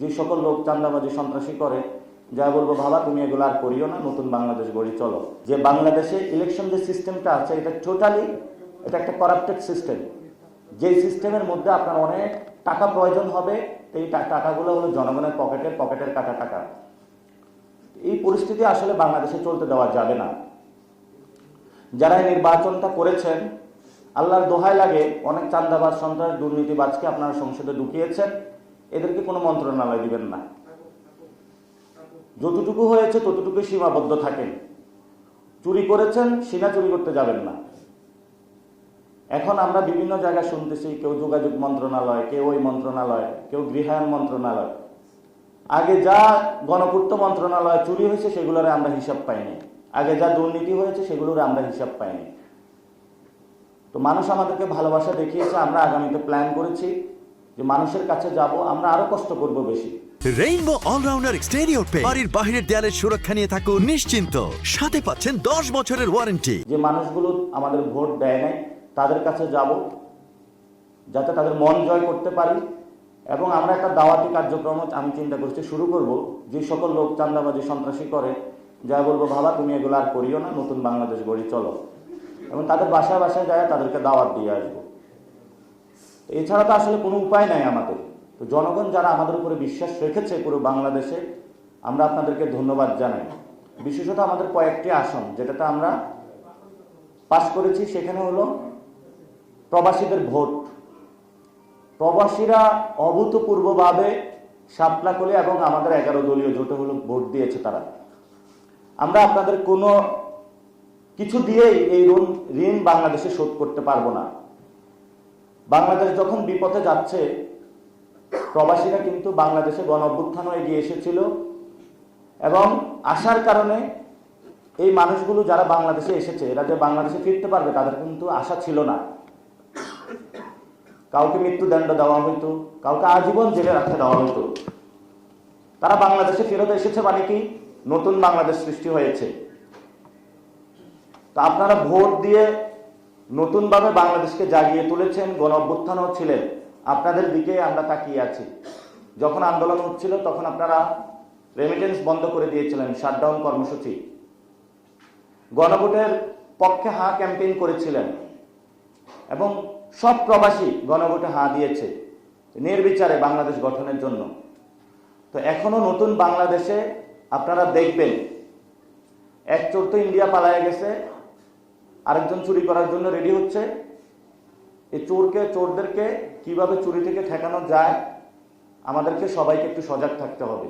যে সকল লোক চাঁদাবাজি সন্ত্রাসী করে, যা বলবো বাবা তুমি এগুলো আর করিও না, নতুন বাংলাদেশ গড়ি চলো। যে বাংলাদেশে ইলেকশন যে সিস্টেমটা আছে এটা টোটালি এটা একটা করাপ্টেড সিস্টেম। যেই সিস্টেমের মধ্যে আপনার অনেক টাকা প্রয়োজন হবে, এই টাকাগুলো হলো জনগণের পকেটের কাটা টাকা। এই পরিস্থিতি আসলে বাংলাদেশে চলতে দেওয়া যাবে না। যারা এই নির্বাচনটা করেছেন, আল্লাহর দোহাই লাগে, অনেক চাঁদাবাজ সন্ত্রাস দুর্নীতিবাজকে আপনারা সংসদে ঢুকিয়েছেন, এদেরকে কোনো মন্ত্রণালয় দিবেন না। যতটুকু হয়েছে ততটুকু সীমাবদ্ধ থাকেন। চুরি করেছেন, সিনা চুরি করতে যাবেন না। এখন আমরা বিভিন্ন জায়গায় শুনতেছি, কেউ যোগাযোগ মন্ত্রণালয়, কেউ ওই মন্ত্রণালয়, কেউ গৃহায়ণ মন্ত্রণালয়। আগে যা গণপূর্ত মন্ত্রণালয় চুরি হয়েছে সেগুলোর আমরা হিসাব পাইনি, আগে যা দুর্নীতি হয়েছে সেগুলোর আমরা হিসাব পাইনি। তো মানুষ আমাদেরকে ভালোবাসা দেখিয়েছে, আমরা আগামীতে প্ল্যান করেছি যে মানুষের কাছে যাব, আমরা আরো কষ্ট করব বেশি। রেইনবো অলরাউন্ডার এক্সটেরিয়র পেইন্ট, বাড়ির বাহিরের দেয়ালের সুরক্ষা নিয়ে থাকুন নিশ্চিন্ত, সাথে পাচ্ছেন 10 বছরের ওয়ারেন্টি। যে মানুষগুলো আমাদের ভোট দেয় নাই তাদের কাছে যাব, যাতে তাদের মন জয় করতে পারি। এবং আমরা একটা দাওয়াতি কার্যক্রম আমি চিন্তা করছি শুরু করব। যে সকল লোক চাঁদাবাজি সন্ত্রাসী করে, যা বলবো বাবা তুমি এগুলো আর করিও না, নতুন বাংলাদেশ গড়ি চলো। এবং তাদের বাসায় বাসায় যায় তাদেরকে দাওয়াত দিয়ে আসবো। এছাড়া তো আসলে কোনো উপায় নাই আমাদের। তো জনগণ যারা আমাদের উপরে বিশ্বাস রেখেছে পুরো বাংলাদেশে, আমরা আপনাদেরকে ধন্যবাদ জানাই। বিশেষত আমাদের কয়েকটি আসন যেটাতে আমরা পাশ করেছি, সেখানে হলো প্রবাসীদের ভোট। প্রবাসীরা অভূতপূর্বভাবে শাপলাকলি এবং আমাদের 11 দলীয় জোটে হলো ভোট দিয়েছে তারা। আমরা আপনাদের কোনো কিছু দিয়েই এই ঋণ বাংলাদেশে শোধ করতে পারবো না। বাংলাদেশ যখন বিপথে যাচ্ছে, প্রবাসীরা কিন্তু বাংলাদেশে গণ অভ্যুত্থানও এগিয়ে এসেছিল, এবং আসার কারণে এই মানুষগুলো যারা বাংলাদেশে এসেছে, এরা যে বাংলাদেশে ফিরতে পারবে তাদের কিন্তু আশা ছিল না। কাউকে মৃত্যুদণ্ড দেওয়া হইতো, কাউকে আজীবন জেলে রাখতে দেওয়া হইতো। তারা বাংলাদেশে ফেরত এসেছে মানে কি, নতুন বাংলাদেশ সৃষ্টি হয়েছে। তা আপনারা ভোট দিয়ে নতুনভাবে বাংলাদেশকে জাগিয়ে তুলেছেন, গণ অভ্যুত্থানও ছিলেন, আপনাদের দিকে আমরা তাকিয়ে আছি। যখন আন্দোলন হচ্ছিল তখন আপনারা রেমিটেন্স বন্ধ করে দিয়েছিলেন, শাটডাউন কর্মসূচি। গণভোটের পক্ষে হাঁ ক্যাম্পেইন করেছিলেন, এবং সব প্রবাসী গণভোটে হাঁ দিয়েছে নির্বিচারে বাংলাদেশ গঠনের জন্য। তো এখনো নতুন বাংলাদেশে আপনারা দেখবেন, এক চোর তো ইন্ডিয়া পালায় গেছে, আরেকজন চুরি করার জন্য রেডি হচ্ছে। এই চোরদেরকে কিভাবে চুরি থেকে ঠেকানো যায়, আমাদেরকে সবাইকে একটু সজাগ থাকতে হবে।